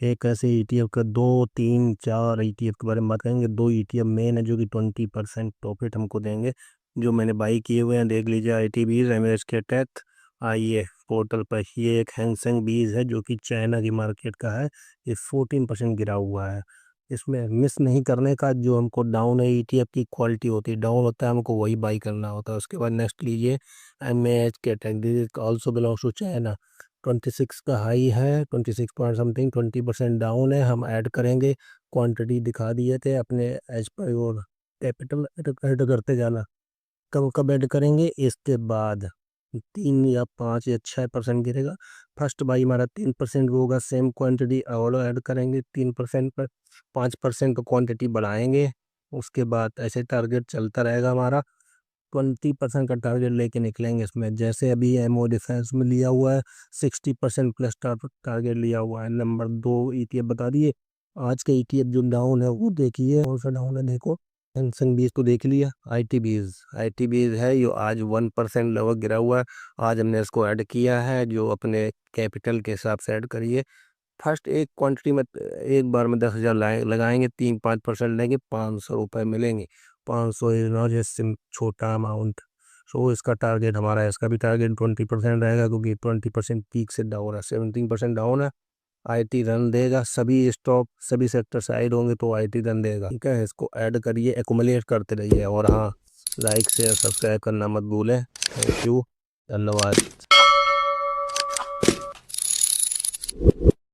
एक ऐसे ईटीएफ का, दो तीन चार ईटीएफ के बारे में बात करेंगे। दो ईटीएफ मेन है जो कि 20% प्रॉफिट हमको देंगे, जो मैंने बाई किए हुए हैं। देख लीजिए, आई टी बीज, एमएस के टेक, आइए पोर्टल पर। ये एक हैंगसेंग बीज है जो कि चाइना की मार्केट का है। ये 14% गिरा हुआ है। इसमें मिस नहीं करने का, जो हमको डाउन है ईटीएफ की क्वालिटी होती है, डाउन होता है हमको वही बाई करना होता है। उसके बाद नेक्स्ट लीजिए, M H K tech, this also belongs to China. 26 का हाई है, 26 पॉइंट समथिंग, 20% डाउन है। हम ऐड करेंगे, क्वांटिटी दिखा दिए थे अपने एज पर और कैपिटल ऐड करते जाना। कब कब ऐड करेंगे, इसके बाद 3 या 5 या 6% गिरेगा। फर्स्ट बाई हमारा 3% होगा, सेम क्वांटिटी और ऐड करेंगे 3% पर, 5% का क्वांटिटी बढ़ाएंगे। उसके बाद ऐसे टारगेट चलता रहेगा हमारा। 20% का टारगेट लेके निकलेंगे इसमें। जैसे अभी एमओ डिफेंस में लिया हुआ है, 60% प्लस टारगेट लिया हुआ है। नंबर 2 ईटीएफ बता दिए। आज का ईटीएफ जो डाउन है वो देखिए, कौन सा डाउन है देखो। हैंगसेंग बीज तो देख लिया। आई टी बीज है, ये आज 1% लगभग गिरा हुआ है। आज हमने इसको ऐड किया है, जो अपने कैपिटल के हिसाब से ऐड करिए। फर्स्ट एक क्वांटिटी में एक बार में 10,000 लगाएंगे, 3-5% लेंगे, 500 रुपये मिलेंगे। 500 इज नॉट ए छोटा अमाउंट। सो इसका टारगेट हमारा है, इसका भी टारगेट 20% रहेगा, क्योंकि 20% पीक से डाउन है, 17% डाउन है। आईटी रन देगा, सभी स्टॉक सभी सेक्टर साइड होंगे तो आईटी रन देगा। ठीक है, इसको ऐड करिए, एक्युमुलेट करते रहिए। और हाँ, लाइक शेयर सब्सक्राइब करना मत भूलें। थैंक यू, धन्यवाद।